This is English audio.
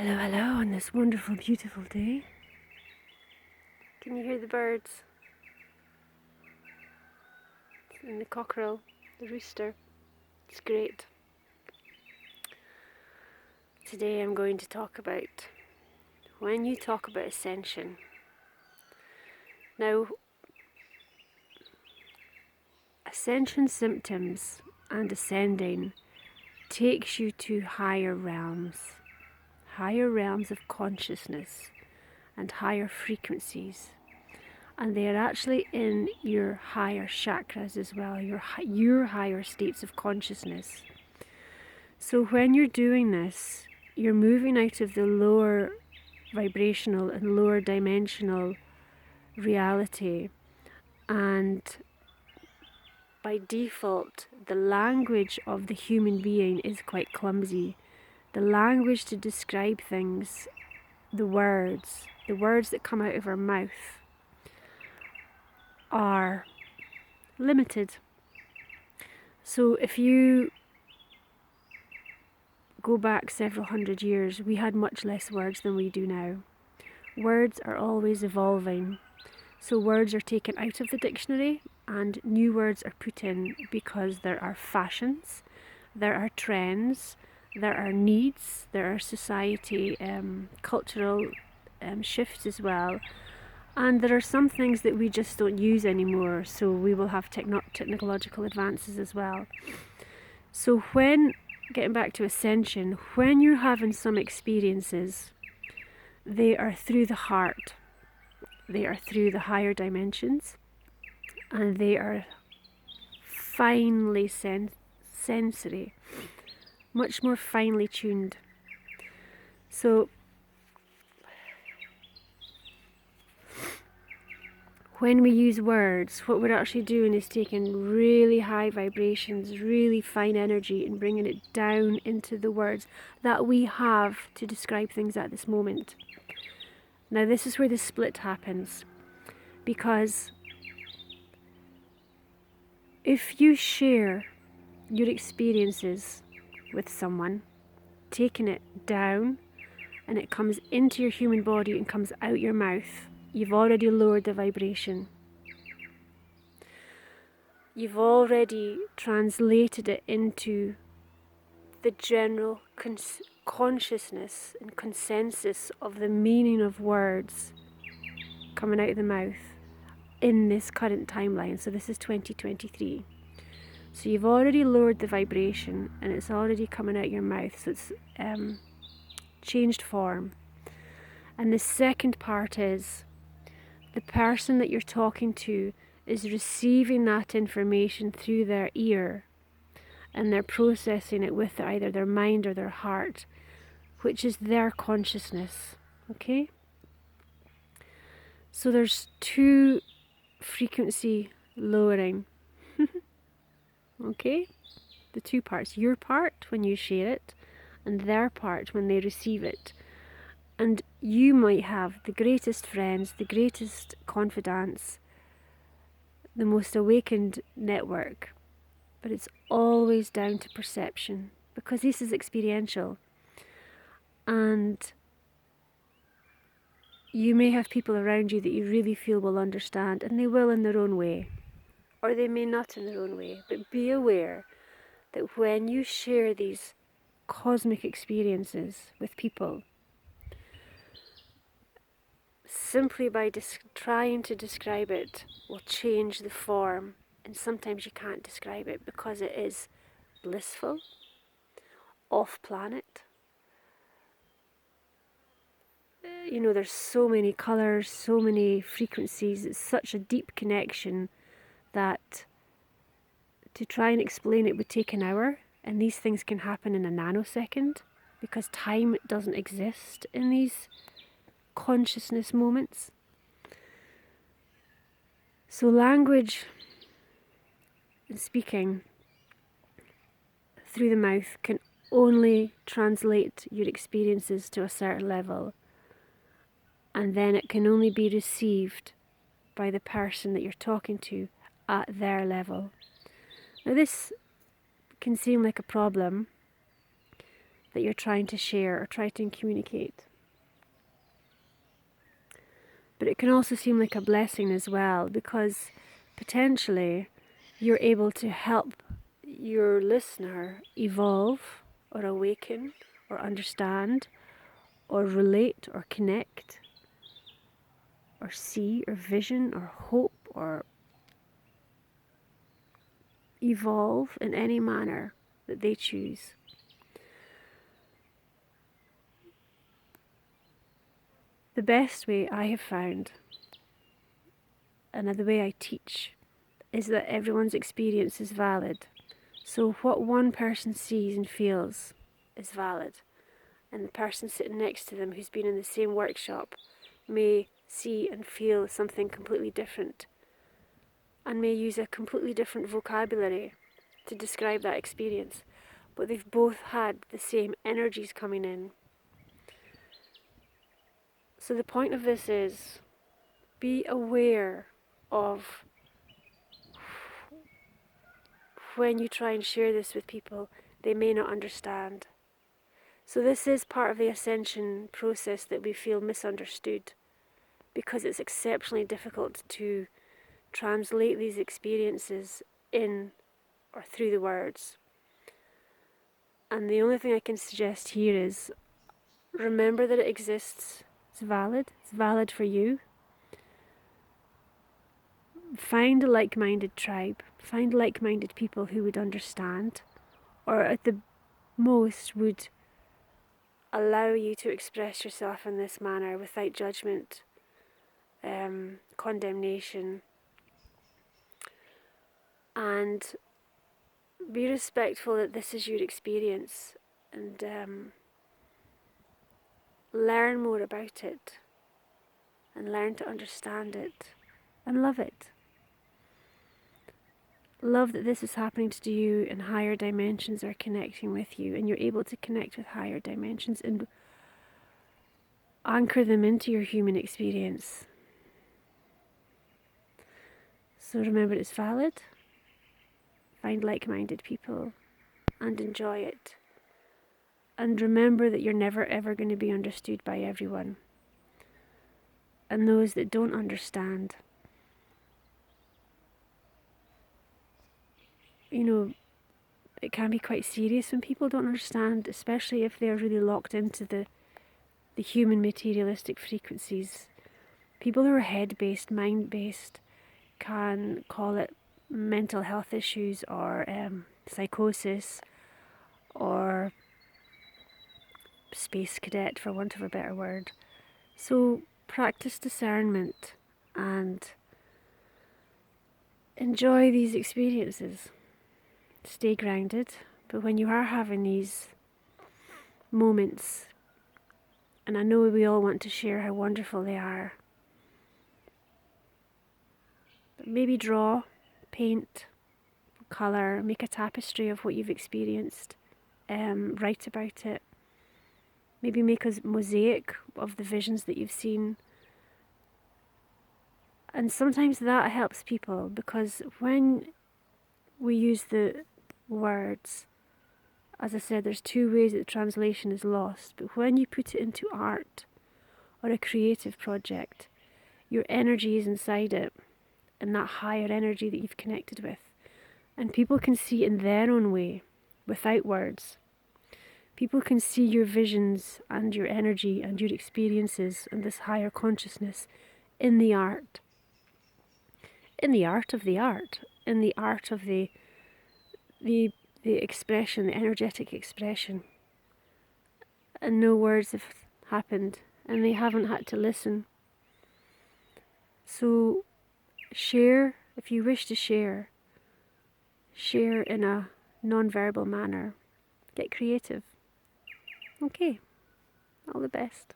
Hello, hello, on this wonderful, beautiful day. Can you hear the birds? And the cockerel, the rooster. It's great. Today I'm going to talk about when you talk about ascension. Now, ascension symptoms and ascending takes you to higher realms of consciousness and higher frequencies. And they are actually in your higher chakras as well, your higher states of consciousness. So when you're doing this, you're moving out of the lower vibrational and lower dimensional reality, and by default the language of the human being is quite clumsy. The language to describe things, the words that come out of our mouth are limited. So if you go back several hundred years, we had much less words than we do now. Words are always evolving. So words are taken out of the dictionary and new words are put in because there are fashions, there are trends, there are needs, there are society, cultural shifts as well. And there are some things that we just don't use anymore, so we will have technological advances as well. So when, getting back to ascension, when you're having some experiences, they are through the heart, they are through the higher dimensions, and they are finely sensory, much more finely tuned. So when we use words, what we're actually doing is taking really high vibrations, really fine energy, and bringing it down into the words that we have to describe things at this moment. Now this is where the split happens, because if you share your experiences with someone, taking it down, and it comes into your human body and comes out your mouth, you've already lowered the vibration. You've already translated it into the general consciousness and consensus of the meaning of words coming out of the mouth in this current timeline. So this is 2023. So you've already lowered the vibration and it's already coming out your mouth. So it's changed form. And the second part is the person that you're talking to is receiving that information through their ear, and they're processing it with either their mind or their heart, which is their consciousness. Okay? So there's two frequency lowering. Okay? The two parts. Your part when you share it, and their part when they receive it. And you might have the greatest friends, the greatest confidants, the most awakened network, but it's always down to perception, because this is experiential. And you may have people around you that you really feel will understand, and they will in their own way, or they may not in their own way. But be aware that when you share these cosmic experiences with people, simply by trying to describe it will change the form, and sometimes you can't describe it because it is blissful, off-planet. There's so many colours, so many frequencies, it's such a deep connection that to try and explain it would take an hour, and these things can happen in a nanosecond because time doesn't exist in these consciousness moments. So language and speaking through the mouth can only translate your experiences to a certain level, and then it can only be received by the person that you're talking to at their level. Now this can seem like a problem that you're trying to share or try to communicate. But it can also seem like a blessing as well, because potentially you're able to help your listener evolve or awaken or understand or relate or connect or see or vision or hope or evolve in any manner that they choose. The best way I have found, and the way I teach, is that everyone's experience is valid. So what one person sees and feels is valid, and the person sitting next to them who's been in the same workshop may see and feel something completely different and may use a completely different vocabulary to describe that experience, but they've both had the same energies coming in. So the point of this is, be aware of when you try and share this with people, they may not understand. So this is part of the ascension process that we feel misunderstood, because it's exceptionally difficult to translate these experiences in or through the words. And the only thing I can suggest here is, remember that it exists. It's valid for you. Find a like-minded tribe, find like-minded people who would understand, or at the most would allow you to express yourself in this manner without judgment, condemnation, and be respectful that this is your experience, and learn more about it, and learn to understand it, and love it. Love that this is happening to you, and higher dimensions are connecting with you, and you're able to connect with higher dimensions and anchor them into your human experience. So remember, it's valid. Find like-minded people and enjoy it. And remember that you're never ever going to be understood by everyone. And those that don't understand, it can be quite serious when people don't understand, especially if they're really locked into the human materialistic frequencies. People who are head-based, mind-based, can call it mental health issues or psychosis or space cadet, for want of a better word. So practice discernment and enjoy these experiences. Stay grounded, but when you are having these moments, and I know we all want to share how wonderful they are, but maybe draw, paint, colour, make a tapestry of what you've experienced, write about it, maybe make a mosaic of the visions that you've seen. And sometimes that helps people, because when we use the words, as I said, there's two ways that the translation is lost, but when you put it into art or a creative project, your energy is inside it, and that higher energy that you've connected with, and people can see in their own way, without words. People can see your visions and your energy and your experiences and this higher consciousness in the art. In the art of the art. In the art of the expression, the energetic expression. And no words have happened, and they haven't had to listen. So share, if you wish to share in a non-verbal manner. Get creative. Okay, all the best.